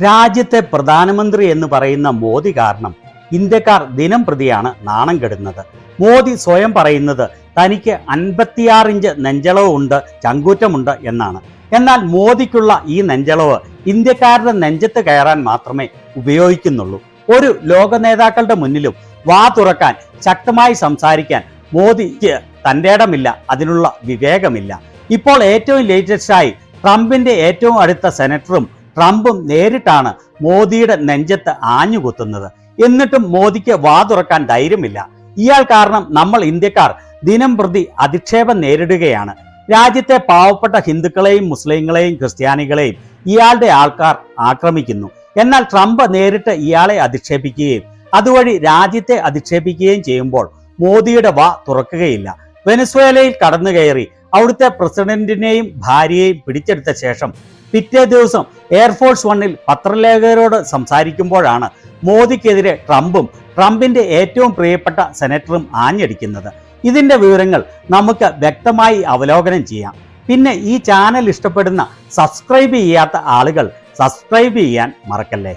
രാജ്യത്തെ പ്രധാനമന്ത്രി എന്ന് പറയുന്ന മോദി കാരണം ഇന്ത്യക്കാർ ദിനം പ്രതിയാണ് നാണം കെടുന്നത്. മോദി സ്വയം പറയുന്നത് തനിക്ക് 56 ഇഞ്ച് നെഞ്ചളവ് ഉണ്ട്, ചങ്കൂറ്റമുണ്ട് എന്നാണ്. എന്നാൽ മോദിക്കുള്ള ഈ നെഞ്ചളവ് ഇന്ത്യക്കാരുടെ നെഞ്ചത്ത് കയറാൻ മാത്രമേ ഉപയോഗിക്കുന്നുള്ളൂ. ഒരു ലോക നേതാക്കളുടെ മുന്നിലും വാ തുറക്കാൻ, ശക്തമായി സംസാരിക്കാൻ മോദിക്ക് തൻ്റെ ഇടമില്ല, അതിനുള്ള വിവേകമില്ല. ഇപ്പോൾ ഏറ്റവും ലേറ്റസ്റ്റായി ട്രംപിന്റെ ഏറ്റവും അടുത്ത സെനറ്ററും ട്രംപും നേരിട്ടാണ് മോദിയുടെ നെഞ്ചത്ത് ആഞ്ഞുകുത്തുന്നത്. എന്നിട്ടും മോദിക്ക് വാ തുറക്കാൻ ധൈര്യമില്ല. ഇയാൾ കാരണം നമ്മൾ ഇന്ത്യക്കാർ ദിനം പ്രതി അധിക്ഷേപം നേരിടുകയാണ്. രാജ്യത്തെ പാവപ്പെട്ട ഹിന്ദുക്കളെയും മുസ്ലിങ്ങളെയും ക്രിസ്ത്യാനികളെയും ഇയാളുടെ ആൾക്കാർ ആക്രമിക്കുന്നു. എന്നാൽ ട്രംപ് നേരിട്ട് ഇയാളെ അധിക്ഷേപിക്കുകയും അതുവഴി രാജ്യത്തെ അധിക്ഷേപിക്കുകയും ചെയ്യുമ്പോൾ മോദിയുടെ വാ തുറക്കുകയില്ല. വെനസ്വേലയിൽ കടന്നു കയറി അവിടുത്തെ പ്രസിഡന്റിനെയും ഭാര്യയെയും പിടിച്ചെടുത്ത ശേഷം പിറ്റേ ദിവസം എയർഫോഴ്സ് വണ്ണിൽ പത്രലേഖകരോട് സംസാരിക്കുമ്പോഴാണ് മോദിക്കെതിരെ ട്രംപും ട്രംപിന്റെ ഏറ്റവും പ്രിയപ്പെട്ട സെനറ്ററും ആഞ്ഞടിക്കുന്നത്. ഇതിന്റെ വിവരങ്ങൾ നമുക്ക് വ്യക്തമായി അവലോകനം ചെയ്യാം. പിന്നെ ഈ ചാനൽ ഇഷ്ടപ്പെടുന്ന, സബ്സ്ക്രൈബ് ചെയ്യാത്ത ആളുകൾ സബ്സ്ക്രൈബ് ചെയ്യാൻ മറക്കല്ലേ.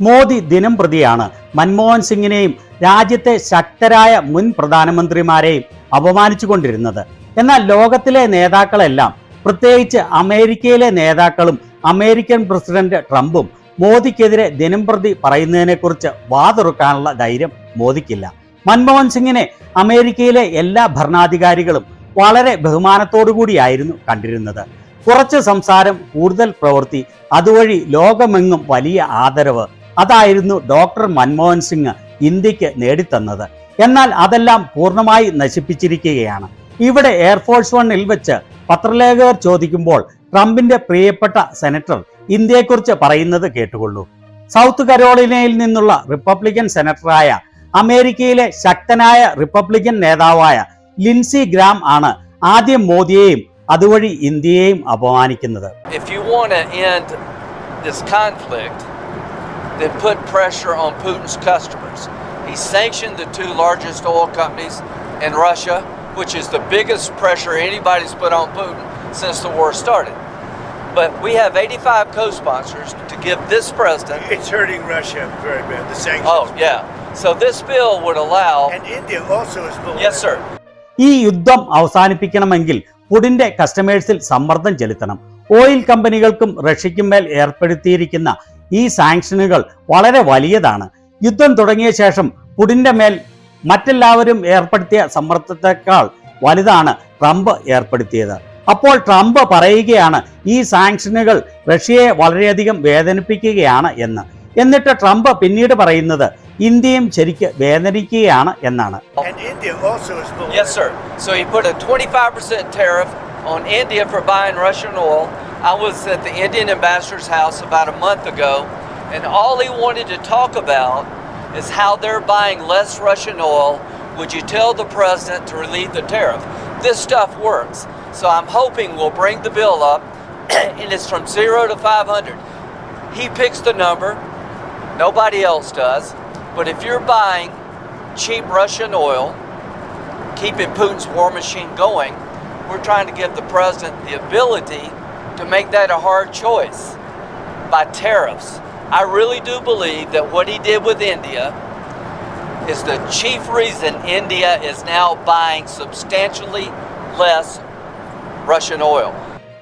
മോദി ദിനം പ്രതിയാണ് മൻമോഹൻ സിംഗിനെയും രാജ്യത്തെ ശക്തരായ മുൻ പ്രധാനമന്ത്രിമാരെയും അപമാനിച്ചുകൊണ്ടിരുന്നത്. എന്നാൽ ലോകത്തിലെ നേതാക്കളെല്ലാം, പ്രത്യേകിച്ച് അമേരിക്കയിലെ നേതാക്കളും അമേരിക്കൻ പ്രസിഡന്റ് ട്രംപും മോദിക്കെതിരെ ദിനം പ്രതി പറയുന്നതിനെക്കുറിച്ച് വാ തുറക്കാനുള്ള ധൈര്യം മോദിക്കില്ല. മൻമോഹൻ സിംഗിനെ അമേരിക്കയിലെ എല്ലാ ഭരണാധികാരികളും വളരെ ബഹുമാനത്തോടു കൂടിയായിരുന്നു കണ്ടിരുന്നത്. കുറച്ച് സംസാരം, കൂടുതൽ പ്രവൃത്തി, അതുവഴി ലോകമെങ്ങും വലിയ ആദരവ്, അതായിരുന്നു ഡോക്ടർ മൻമോഹൻ സിംഗ് ഇന്ത്യക്ക് നേടിത്തന്നത്. എന്നാൽ അതെല്ലാം പൂർണ്ണമായി നശിപ്പിച്ചിരിക്കുകയാണ്. ഇവിടെ എയർഫോഴ്സ് വണ്ണിൽ വെച്ച് പത്രലേഖകർ ചോദിക്കുമ്പോൾ ട്രംപിന്റെ പ്രിയപ്പെട്ട സെനറ്റർ ഇന്ത്യയെക്കുറിച്ച് പറയുന്നത് കേട്ടുകൊള്ളൂ. സൗത്ത് കരോളിനയിൽ നിന്നുള്ള റിപ്പബ്ലിക്കൻ സെനറ്ററായ അമേരിക്കയിലെ ശക്തനായ റിപ്പബ്ലിക്കൻ നേതാവായ ലിൻസി ഗ്രാം ആണ് ആദ്യം മോദിയെയും അതുവഴി ഇന്ത്യയെയും അപമാനിക്കുന്നത്. If you want to end this conflict, then put pressure on Putin's customers. He sanctioned the two largest oil companies in Russia, which is the biggest pressure anybody's put on Putin since the war started. But we have 85 co-sponsors to give this president... It's hurting Russia very bad, the sanctions. Oh, yeah. So this bill would allow... And India also is below. Yes, sir. ഈ യുദ്ധം അവസാനിപ്പിക്കണമെങ്കിൽ പുടിന്റെ കസ്റ്റമേഴ്സിൽ സമ്മർദ്ദം ചെലുത്തണം. Oil കമ്പനികൾക്കും റഷ്യയ്ക്കും മേൽ ഏർപ്പെടുത്തിയിരിക്കുന്ന ഈ സാങ്ഷനുകൾ വളരെ വലിയതാണ്. യുദ്ധം തുടങ്ങിയ ശേഷം പുടിന്റെ മേൽ മറ്റെല്ലാവരും ഏർപ്പെടുത്തിയ സമ്മർദ്ദത്തെക്കാൾ വലുതാണ് ട്രംപ് ഏർപ്പെടുത്തിയത്. അപ്പോൾ ട്രംപ് പറയുകയാണ് ഈ സാങ്ഷനുകൾ റഷ്യയെ വളരെയധികം വേദനിപ്പിക്കുകയാണ് എന്ന്. എന്നിട്ട് ട്രംപ് പിന്നീട് പറയുന്നത് ഇന്ത്യയും ശരിക്ക് വേദനിക്കുകയാണ് എന്നാണ്. Yes, sir. So he put a 25% tariff on India for buying Russian oil. I was at the Indian ambassador's house about a month ago, and all he wanted to talk about is how they're buying less Russian oil. Would you tell the president to relieve the tariff? This stuff works. So I'm hoping we'll bring the bill up, and it's from 0 to 500. He picks the number. Nobody else does. But if you're buying cheap Russian oil, keeping Putin's war machine going, we're trying to give the president the ability to make that a hard choice by tariffs. I really do believe that what he did with India is the chief reason India is now buying substantially less Russian oil.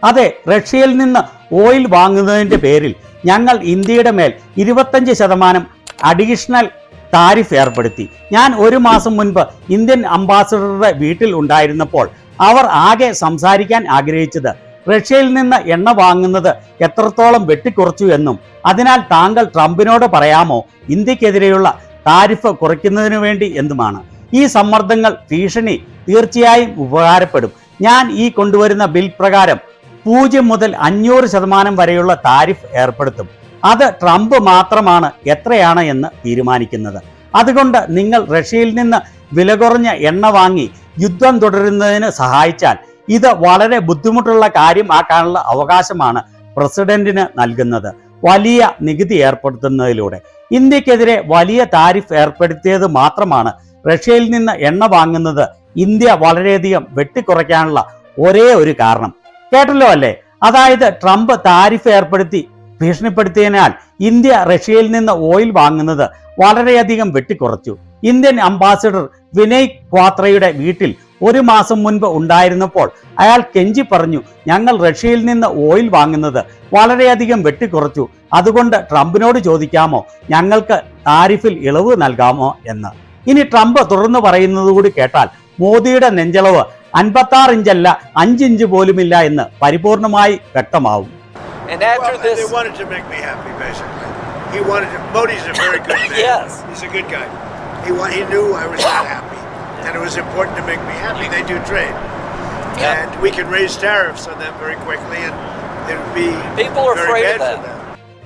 അതെ, റഷ്യയിൽ നിന്ന് oil വാങ്ങുന്നതിന്റെ പേരിൽ ഞങ്ങൾ ഇന്ത്യയുടെ മേൽ 25% additional tariff ഏർപ്പെടുത്തി. ഞാൻ ഒരു മാസം മുൻപ് ഇന്ത്യൻ അംബാസഡറുടെ വീട്ടിൽ ഉണ്ടായിരുന്നപ്പോൾ അവർ ആകെ സംസാരിക്കാൻ ആഗ്രഹിച്ചത് റഷ്യയിൽ നിന്ന് എണ്ണ വാങ്ങുന്നത് എത്രത്തോളം വെട്ടിക്കുറച്ചു എന്നും, അതിനാൽ താങ്കൾ ട്രംപിനോട് പറയാമോ ഇന്ത്യക്കെതിരെയുള്ള താരിഫ് കുറയ്ക്കുന്നതിനു വേണ്ടി എന്നുമാണ്. ഈ സമ്മർദ്ദങ്ങൾ, ഭീഷണി തീർച്ചയായും ഉപകാരപ്പെടും. ഞാൻ ഈ കൊണ്ടുവരുന്ന ബിൽ പ്രകാരം 0 മുതൽ 500% വരെയുള്ള താരിഫ് ഏർപ്പെടുത്തും. അത് ട്രംപ് മാത്രമാണ് എത്രയാണ് എന്ന് തീരുമാനിക്കുന്നത്. അതുകൊണ്ട് നിങ്ങൾ റഷ്യയിൽ നിന്ന് വില കുറഞ്ഞ എണ്ണ വാങ്ങി യുദ്ധം തുടരുന്നതിന് സഹായിച്ചാൽ ഇത് വളരെ ബുദ്ധിമുട്ടുള്ള കാര്യമാക്കാനുള്ള അവകാശമാണ് പ്രസിഡന്റിന് നൽകുന്നത്. വലിയ നികുതി ഏർപ്പെടുത്തുന്നതിലൂടെ ഇന്ത്യക്കെതിരെ വലിയ താരിഫ് ഏർപ്പെടുത്തിയത് മാത്രമാണ് റഷ്യയിൽ നിന്ന് എണ്ണ വാങ്ങുന്നത് ഇന്ത്യ വളരെയധികം വെട്ടിക്കുറയ്ക്കാനുള്ള ഒരേ ഒരു കാരണം. കേട്ടല്ലോ അല്ലേ? അതായത് ട്രംപ് താരിഫ് ഏർപ്പെടുത്തി ഭീഷണിപ്പെടുത്തിയതിനാൽ ഇന്ത്യ റഷ്യയിൽ നിന്ന് ഓയിൽ വാങ്ങുന്നത് വളരെയധികം വെട്ടിക്കുറച്ചു. ഇന്ത്യൻ അംബാസിഡർ വിനയ് ക്വാത്രയുടെ വീട്ടിൽ ഒരു മാസം മുൻപ് ഉണ്ടായിരുന്നപ്പോൾ അയാൾ കെഞ്ചി പറഞ്ഞു, ഞങ്ങൾ റഷ്യയിൽ നിന്ന് ഓയിൽ വാങ്ങുന്നത് വളരെയധികം വെട്ടിക്കുറച്ചു, അതുകൊണ്ട് ട്രംപിനോട് ചോദിക്കാമോ ഞങ്ങൾക്ക് താരിഫിൽ ഇളവ് നൽകാമോ എന്ന്. ഇനി ട്രംപ് തുടർന്ന് പറയുന്നത് കൂടി കേട്ടാൽ മോദിയുടെ നെഞ്ചളവ് 56 ഇഞ്ചല്ല 5 ഇഞ്ച് പോലുമില്ല എന്ന് പരിപൂർണമായി വ്യക്തമാവും. And after Well, this, they wanted to make me happy, basically. He wanted to. Modi's a very good man. Yes. He's a good guy. He knew I was not happy, and it was important to make me happy. They do trade, Yeah. and we can raise tariffs on them very quickly, and it would be People are very afraid bad of for that. them.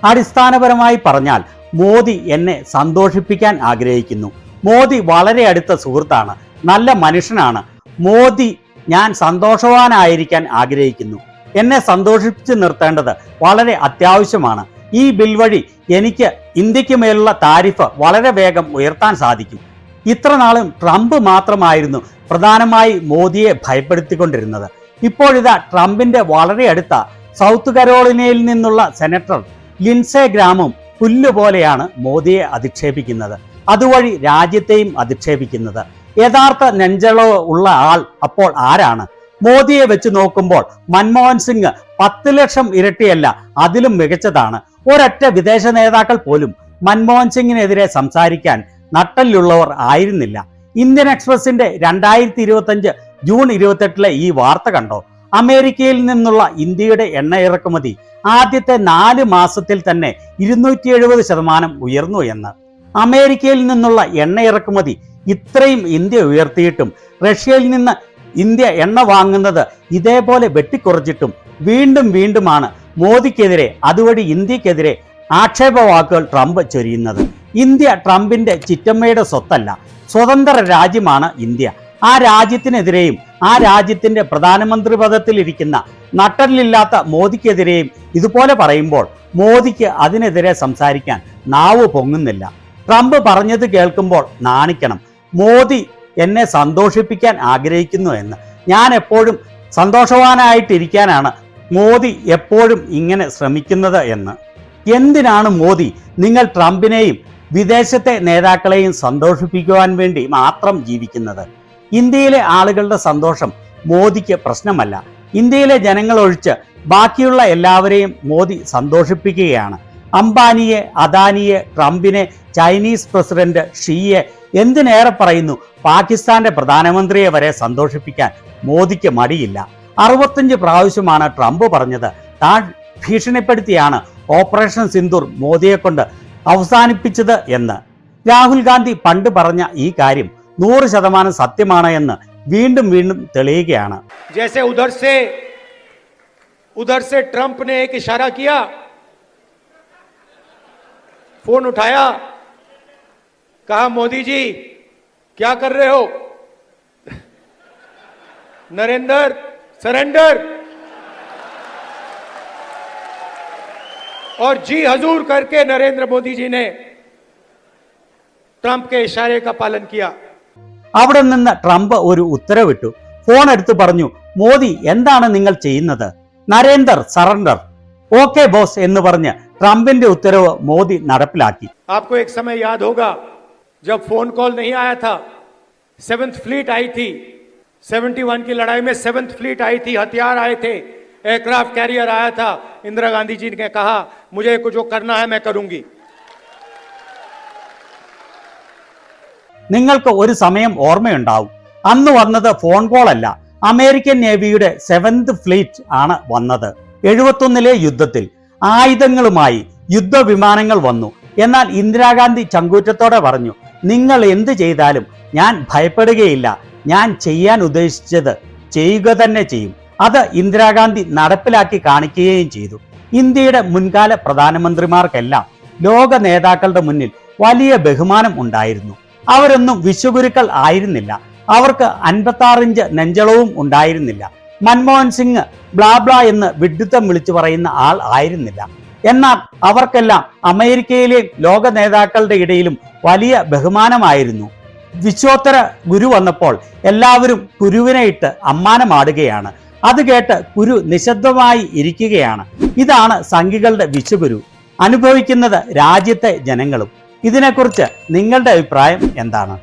അടിസ്ഥാനപരമായി പറഞ്ഞാൽ മോദി എന്നെ സന്തോഷിപ്പിക്കാൻ ആഗ്രഹിക്കുന്നു. മോദി വളരെ അടുത്ത സുഹൃത്താണ്, നല്ല മനുഷ്യനാണ്. മോദി ഞാൻ സന്തോഷവാനായിരിക്കാൻ ആഗ്രഹിക്കുന്നു. എന്നെ സന്തോഷിപ്പിച്ച് നിർത്തേണ്ടത് വളരെ അത്യാവശ്യമാണ്. ഈ ബിൽ വഴി എനിക്ക് ഇന്ത്യക്ക് മേലുള്ള താരിഫ് വളരെ വേഗം ഉയർത്താൻ സാധിക്കും. ഇത്ര നാളും ട്രംപ് മാത്രമായിരുന്നു പ്രധാനമായി മോദിയെ ഭയപ്പെടുത്തിക്കൊണ്ടിരുന്നത്. ഇപ്പോഴിതാ ട്രംപിന്റെ വളരെ അടുത്ത സൗത്ത് കരോളിനയിൽ നിന്നുള്ള സെനറ്റർ ലിൻസെ ഗ്രാമും പുല്ലുപോലെയാണ് മോദിയെ അധിക്ഷേപിക്കുന്നത്. അതുവഴി രാജ്യത്തെയും അധിക്ഷേപിക്കുന്നത്. യഥാർത്ഥ നെഞ്ചളവ് ഉള്ള ആൾ അപ്പോൾ ആരാണ്? മോദിയെ വെച്ച് നോക്കുമ്പോൾ മൻമോഹൻ സിംഗ് 10 ലക്ഷം ഇരട്ടിയല്ല അതിലും മികച്ചതാണ്. ഒരൊറ്റ വിദേശ നേതാക്കൾ പോലും മൻമോഹൻ സിംഗിനെതിരെ സംസാരിക്കാൻ നട്ടലുള്ളവർ ആയിരുന്നില്ല. ഇന്ത്യൻ എക്സ്പ്രസിന്റെ 2025 ജൂൺ 28 ഈ വാർത്ത കണ്ടോ? അമേരിക്കയിൽ നിന്നുള്ള ഇന്ത്യയുടെ എണ്ണ ഇറക്കുമതി ആദ്യത്തെ 4 മാസത്തിൽ തന്നെ 270% ഉയർന്നു എന്ന്. അമേരിക്കയിൽ നിന്നുള്ള എണ്ണ ഇറക്കുമതി ഇത്രയും ഇന്ത്യ ഉയർത്തിയിട്ടും റഷ്യയിൽ നിന്ന് ഇന്ത്യ എണ്ണ വാങ്ങുന്നത് ഇതേപോലെ വെട്ടിക്കുറച്ചിട്ടും വീണ്ടുമാണ് മോദിക്കെതിരെ അതുവഴി ഇന്ത്യക്കെതിരെ ആക്ഷേപവാക്കുകൾ ട്രംപ് ചൊരിയുന്നത്. ഇന്ത്യ ട്രംപിന്റെ ചിറ്റമ്മയുടെ സ്വത്തല്ല, സ്വതന്ത്ര രാജ്യമാണ് ഇന്ത്യ. ആ രാജ്യത്തിനെതിരെയും ആ രാജ്യത്തിന്റെ പ്രധാനമന്ത്രി പദത്തിലിരിക്കുന്ന നട്ടലില്ലാത്ത മോദിക്കെതിരെയും ഇതുപോലെ പറയുമ്പോൾ മോദിക്ക് അതിനെതിരെ സംസാരിക്കാൻ നാവ് പൊങ്ങുന്നില്ല. ട്രംപ് പറഞ്ഞത് കേൾക്കുമ്പോൾ നാണിക്കണം. മോദി എന്നെ സന്തോഷിപ്പിക്കാൻ ആഗ്രഹിക്കുന്നു എന്ന്. ഞാൻ എപ്പോഴും സന്തോഷവാനായിട്ടിരിക്കാനാണ് മോദി എപ്പോഴും ഇങ്ങനെ ശ്രമിക്കുന്നത് എന്ന്. എന്തിനാണ് മോദി നിങ്ങൾ ട്രംപിനെയും വിദേശത്തെ നേതാക്കളെയും സന്തോഷിപ്പിക്കുവാൻ വേണ്ടി മാത്രം ജീവിക്കുന്നത്? ഇന്ത്യയിലെ ആളുകളുടെ സന്തോഷം മോദിക്ക് പ്രശ്നമല്ല. ഇന്ത്യയിലെ ജനങ്ങൾ ഒഴിച്ച് ബാക്കിയുള്ള എല്ലാവരെയും മോദി സന്തോഷിപ്പിക്കുകയാണ്. അംബാനിയെ, അദാനിയെ, ട്രംപിനെ, ചൈനീസ് പ്രസിഡന്റ് ഷിയെ, എന്തിനേറെ പറയുന്നു പാകിസ്ഥാന്റെ പ്രധാനമന്ത്രിയെ വരെ സന്തോഷിപ്പിക്കാൻ മോദിക്ക് മടിയില്ല. 65 പ്രാവശ്യമാണ് ട്രംപ് പറഞ്ഞത് താൻ ഭീഷണിപ്പെടുത്തിയാണ് ഓപ്പറേഷൻ സിന്ദൂർ മോദിയെ കൊണ്ട് അവസാനിപ്പിച്ചത് എന്ന്. രാഹുൽ ഗാന്ധി പണ്ട് പറഞ്ഞ ഈ കാര്യം 100% സത്യമാണ് എന്ന് വീണ്ടും തെളിയുകയാണ്. जैसे उधर से ट्रंप ने एक इशारा किया, फोन उठाया, कहा मोदी जी क्या कर रहे हो? नरेंद्र सरेंडर, और जी हजूर करके नरेंद्र मोदी जी ने ट्रंप के इशारे का पालन किया. അവിടെ നിന്ന് ട്രംപ് ഒരു ഉത്തരവിട്ടു. ഫോൺ എടുത്ത് പറഞ്ഞു, മോദി എന്താണ് നിങ്ങൾ ചെയ്യുന്നത്? നരേന്ദർ സറണ്ടർ. ഓക്കെ ബോസ് എന്ന് പറഞ്ഞ് ട്രംപിന്റെ ഉത്തരവ് മോദി നടപ്പിലാക്കി. आपको एक समय याद होगा जब फोन कॉल नहीं आया था, 7th फ्लीट आई थी, 71 की लड़ाई में 7th फ्लीट आई थी, हथियार आए थे, एयरक्राफ्ट कैरियर आया था. इंदिरा गांधी जी ने कहा मुझे कुछ जो करना है मैं करूंगी. നിങ്ങൾക്ക് ഒരു സമയം ഓർമ്മയുണ്ടാവും. അന്ന് വന്നത് ഫോൺ കോൾ അല്ല, അമേരിക്കൻ നേവിയുടെ 7th ഫ്ലീറ്റ് ആണ് വന്നത്. 71 യുദ്ധത്തിൽ ആയുധങ്ങളുമായി യുദ്ധവിമാനങ്ങൾ വന്നു. എന്നാൽ ഇന്ദിരാഗാന്ധി ചങ്കൂറ്റത്തോടെ പറഞ്ഞു, നിങ്ങൾ എന്ത് ചെയ്താലും ഞാൻ ഭയപ്പെടുകയില്ല, ഞാൻ ചെയ്യാൻ ഉദ്ദേശിച്ചത് ചെയ്യുക തന്നെ ചെയ്യും. അത് ഇന്ദിരാഗാന്ധി നടപ്പിലാക്കി കാണിക്കുകയും ചെയ്തു. ഇന്ത്യയുടെ മുൻകാല പ്രധാനമന്ത്രിമാർക്കെല്ലാം ലോക നേതാക്കളുടെ മുന്നിൽ വലിയ ബഹുമാനം ഉണ്ടായിരുന്നു. അവരൊന്നും വിശ്വഗുരുക്കൾ ആയിരുന്നില്ല. അവർക്ക് 56 ഇഞ്ച് നെഞ്ചളവും ഉണ്ടായിരുന്നില്ല. മൻമോഹൻ സിംഗ് ബ്ലാബ്ലാ എന്ന് വിഡ്ഢിത്തം വിളിച്ചു പറയുന്ന ആൾ ആയിരുന്നില്ല. എന്നാൽ അവർക്കെല്ലാം അമേരിക്കയിലെയും ലോക നേതാക്കളുടെ ഇടയിലും വലിയ ബഹുമാനമായിരുന്നു. വിശ്വോത്തര ഗുരു വന്നപ്പോൾ എല്ലാവരും ഗുരുവിനെ ഇട്ട് അമ്മാനമാടുകയാണ്. അത് കേട്ട് കുരു നിശബ്ദമായി ഇരിക്കുകയാണ്. ഇതാണ് സംഘികളുടെ വിഷുകുരു. അനുഭവിക്കുന്നത് രാജ്യത്തെ ജനങ്ങളും. ഇതിനെക്കുറിച്ച് നിങ്ങളുടെ അഭിപ്രായം എന്താണ്?